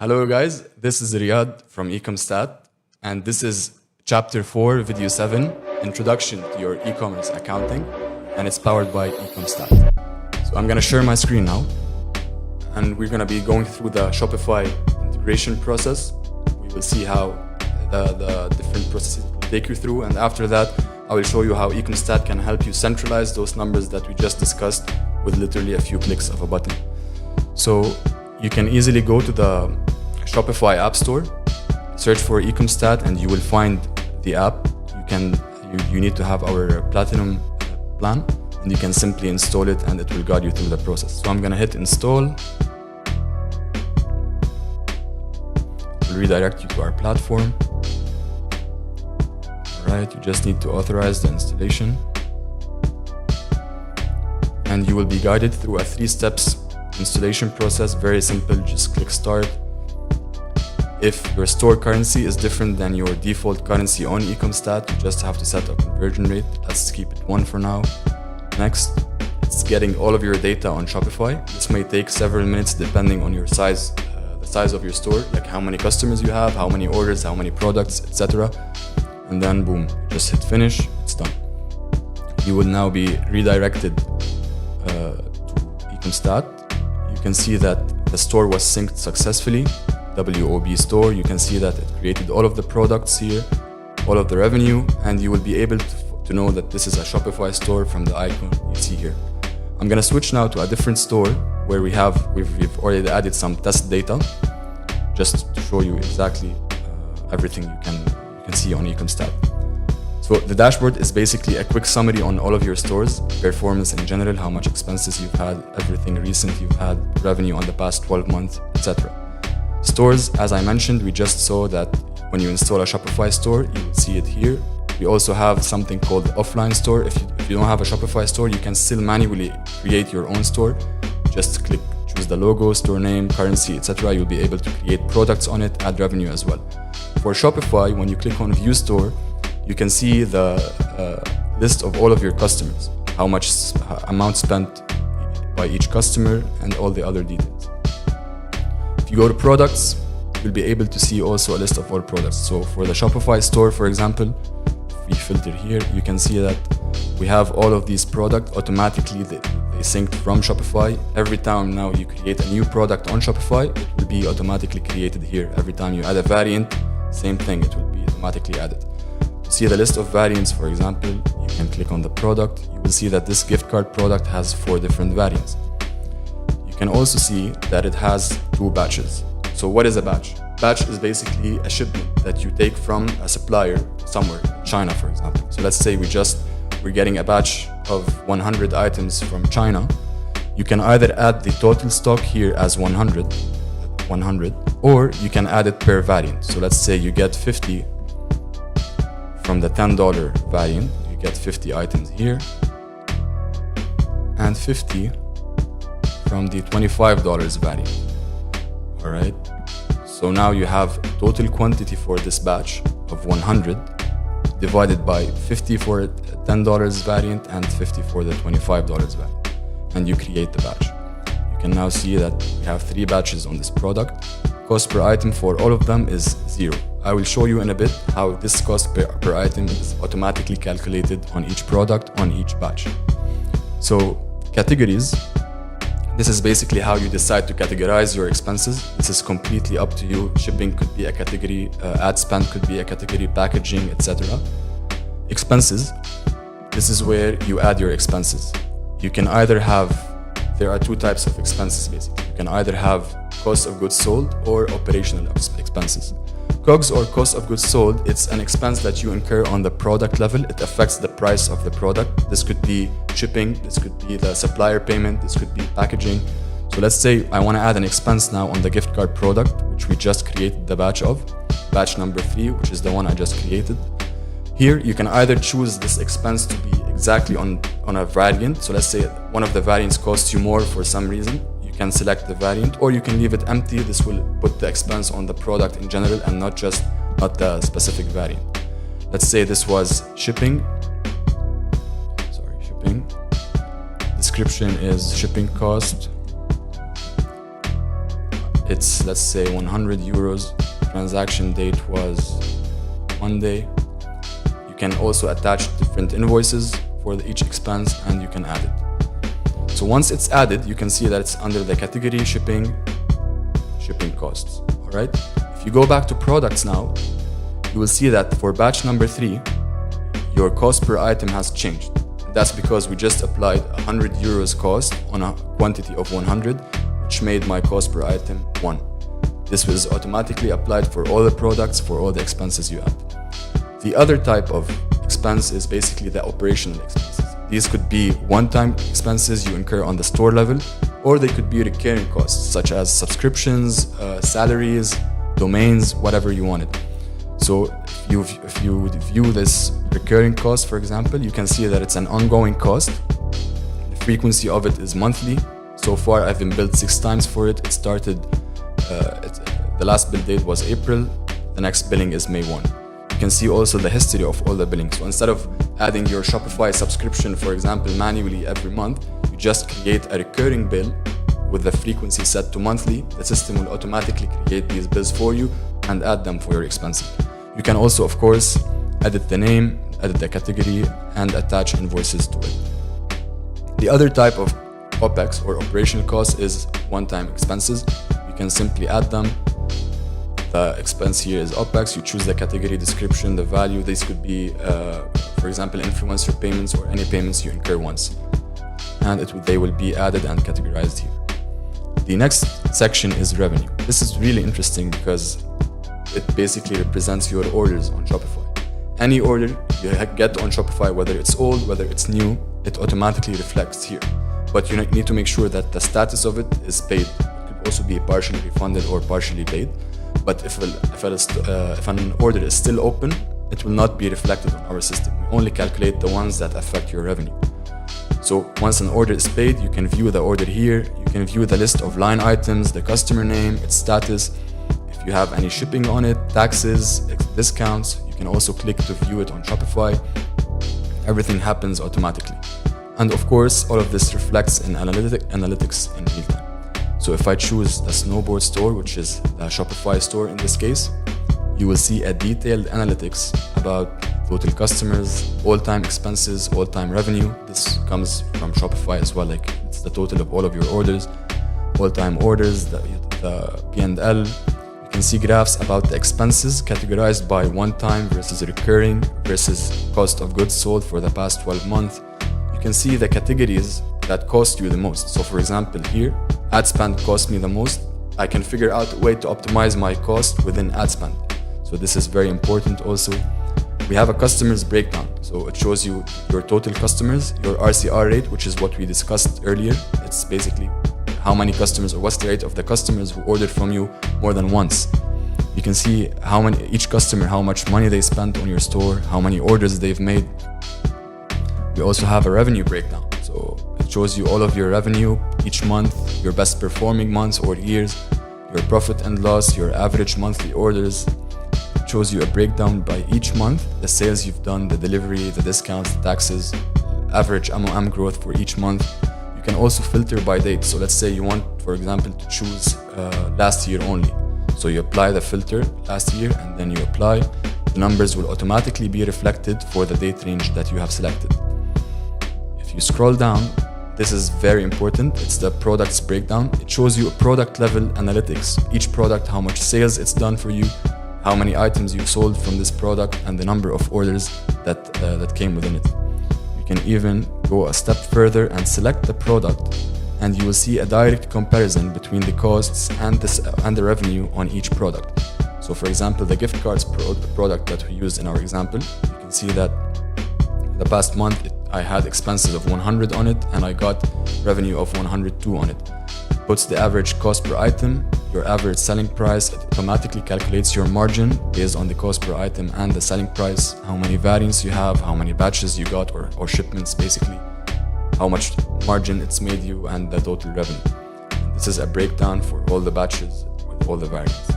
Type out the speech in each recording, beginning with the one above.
Hello guys, this is Riyad from EcomStat, and this is Chapter 4, Video 7, Introduction to your e-commerce accounting, and it's powered by EcomStat. So I'm gonna share my screen now, and we're gonna be going through the Shopify integration process. We will see how the different processes will take you through, and after that, I will show you how EcomStat can help you centralize those numbers that we just discussed with literally a few clicks of a button. So you can easily go to the Shopify App Store, search for EcomStat, and you will find the app. You need to have our Platinum plan, and you can simply install it, and it will guide you through the process. So I'm gonna hit install. It will redirect you to our platform. Alright, you just need to authorize the installation, and you will be guided through a 3 steps installation process. Very simple, just click start. If your store currency is different than your default currency on EcomStat, you just have to set a conversion rate. Let's keep it 1 for now. Next, it's getting all of your data on Shopify. This may take several minutes depending on your size, the size of your store, like how many customers you have, how many orders, how many products, etc. And then boom, just hit finish, it's done. You will now be redirected to EcomStat. You can see that the store was synced successfully. WOB store, you can see that it created all of the products here, all of the revenue, and you will be able to know that this is a Shopify store from the icon you see here. I'm gonna switch now to a different store where we've already added some test data, just to show you exactly everything you can see on EcomStat. So the dashboard is basically a quick summary on all of your stores, performance in general, how much expenses you've had, everything recent you've had, revenue on the past 12 months, etc. Stores, as I mentioned, we just saw that when you install a Shopify store, you will see it here. We also have something called offline store. If you don't have a Shopify store, you can still manually create your own store. Just choose the logo, store name, currency, etc. You'll be able to create products on it, add revenue as well. For Shopify, when you click on View Store, you can see the list of all of your customers, how much amount spent by each customer, and all the other details. If you go to products, you'll be able to see also a list of all products. So for the Shopify store, for example, if we filter here, you can see that we have all of these products automatically. They synced from Shopify. Every time now you create a new product on Shopify, it will be automatically created here. Every time you add a variant, same thing, it will be automatically added. To see the list of variants, for example, you can click on the product. You will see that this gift card product has 4 different variants. You can also see that it has 2 batches. So what is a batch? Batch is basically a shipment that you take from a supplier somewhere, China for example. So let's say we're getting a batch of 100 items from China. You can either add the total stock here as 100, or you can add it per variant. So let's say you get 50 from the $10 variant, you get 50 items here, and 50 from the $25 variant. Alright, so now you have total quantity for this batch of 100 divided by 50 for $10 variant and 50 for the $25 variant, and you create the batch. You can now see that we have 3 batches on this product. Cost per item for all of them is 0. I will show you in a bit how this cost per item is automatically calculated on each product, on each batch. So categories. This is basically how you decide to categorize your expenses. This is completely up to you. Shipping could be a category, ad spend could be a category, packaging, etc. Expenses. This is where you add your expenses. You can either there are 2 types of expenses basically. You can either have cost of goods sold or operational expenses. COGS, or cost of goods sold, it's an expense that you incur on the product level. It affects the price of the product. This could be shipping, this could be the supplier payment, this could be packaging. So let's say I want to add an expense now on the gift card product, which we just created the batch of, batch number 3, which is the one I just created. Here you can either choose this expense to be exactly on a variant. So let's say one of the variants costs you more for some reason. You can select the variant, or you can leave it empty. This will put the expense on the product in general and not the specific variant. Let's say this was shipping. Shipping. Description is shipping cost. it's, let's say, 100 euros, transaction date was Monday. You can also attach different invoices for each expense, and you can add it. So once it's added, you can see that it's under the category shipping costs. All right. If you go back to products now, you will see that for batch number 3, your cost per item has changed. That's because we just applied 100 euros cost on a quantity of 100, which made my cost per item 1. This was automatically applied for all the products, for all the expenses you have. The other type of expense is basically the operational expenses. These could be one-time expenses you incur on the store level, or they could be recurring costs, such as subscriptions, salaries, domains, whatever you wanted. So if you view this recurring cost, for example, you can see that it's an ongoing cost. The frequency of it is monthly. So far, I've been billed 6 times for it. It started, the last bill date was April. The next billing is May 1. You can see also the history of all the billing. So instead of adding your Shopify subscription, for example, manually every month, you just create a recurring bill with the frequency set to monthly. The system will automatically create these bills for you and add them for your expenses. You can also, of course, edit the name, edit the category, and attach invoices to it. The other type of OPEX or operational cost is one-time expenses. You can simply add them. The expense here is OPEX. You choose the category, description, the value. This could be, for example, influencer payments or any payments you incur once. And they will be added and categorized here. The next section is revenue. This is really interesting because it basically represents your orders on Shopify. Any order you get on Shopify, whether it's old, whether it's new, it automatically reflects here. But you need to make sure that the status of it is paid. It could also be partially refunded or partially paid. But if an order is still open, it will not be reflected on our system. We only calculate the ones that affect your revenue. So once an order is paid, you can view the order here. You can view the list of line items, the customer name, its status. If you have any shipping on it, taxes, discounts, you can also click to view it on Shopify. Everything happens automatically. And of course, all of this reflects in analytics in real time. So if I choose the snowboard store, which is the Shopify store in this case, you will see a detailed analytics about total customers, all-time expenses, all-time revenue. This comes from Shopify as well, like it's the total of all of your orders, all-time orders, the P&L. You can see graphs about the expenses categorized by one-time versus recurring versus cost of goods sold for the past 12 months. You can see the categories that cost you the most. So for example, here, ad spend cost me the most. I can figure out a way to optimize my cost within ad spend. So this is very important also. We have a customers breakdown. So it shows you your total customers, your RCR rate, which is what we discussed earlier. It's basically how many customers or what's the rate of the customers who ordered from you more than once. You can see each customer, how much money they spent on your store, how many orders they've made. We also have a revenue breakdown. So it shows you all of your revenue each month, your best performing months or years, your profit and loss, your average monthly orders. It shows you a breakdown by each month, the sales you've done, the delivery, the discounts, the taxes, average MOM growth for each month. You can also filter by date. So let's say you want, for example, to choose last year only. So you apply the filter last year and then you apply. The numbers will automatically be reflected for the date range that you have selected. If you scroll down, this is very important. It's the products breakdown. It shows you a product level analytics. Each product, how much sales it's done for you, how many items you sold from this product, and the number of orders that came within it. You can even go a step further and select the product, and you will see a direct comparison between the costs and the revenue on each product. So for example, the gift cards product that we used in our example, you can see that the past month I had expenses of 100 on it and I got revenue of 102 on it. It puts the average cost per item, your average selling price. It automatically calculates your margin based on the cost per item and the selling price, how many variants you have, how many batches you got or shipments basically, how much margin it's made you, and the total revenue. And this is a breakdown for all the batches with all the variants.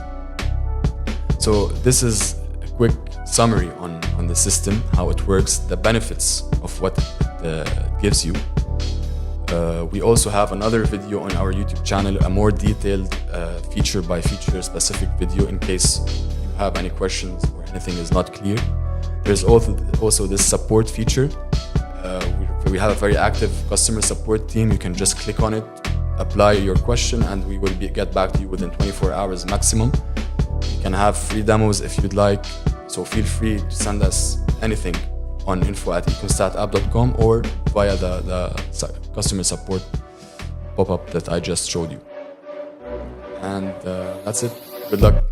So this is a quick summary on the system, how it works, the benefits of what it gives you. We also have another video on our YouTube channel, a more detailed feature by feature specific video in case you have any questions or anything is not clear. There's also this support feature. We have a very active customer support team. You can just click on it, apply your question, and we will get back to you within 24 hours maximum. You can have free demos if you'd like, so feel free to send us anything on info@ecomstatapp.com or via the customer support pop-up that I just showed you. And that's it. Good luck.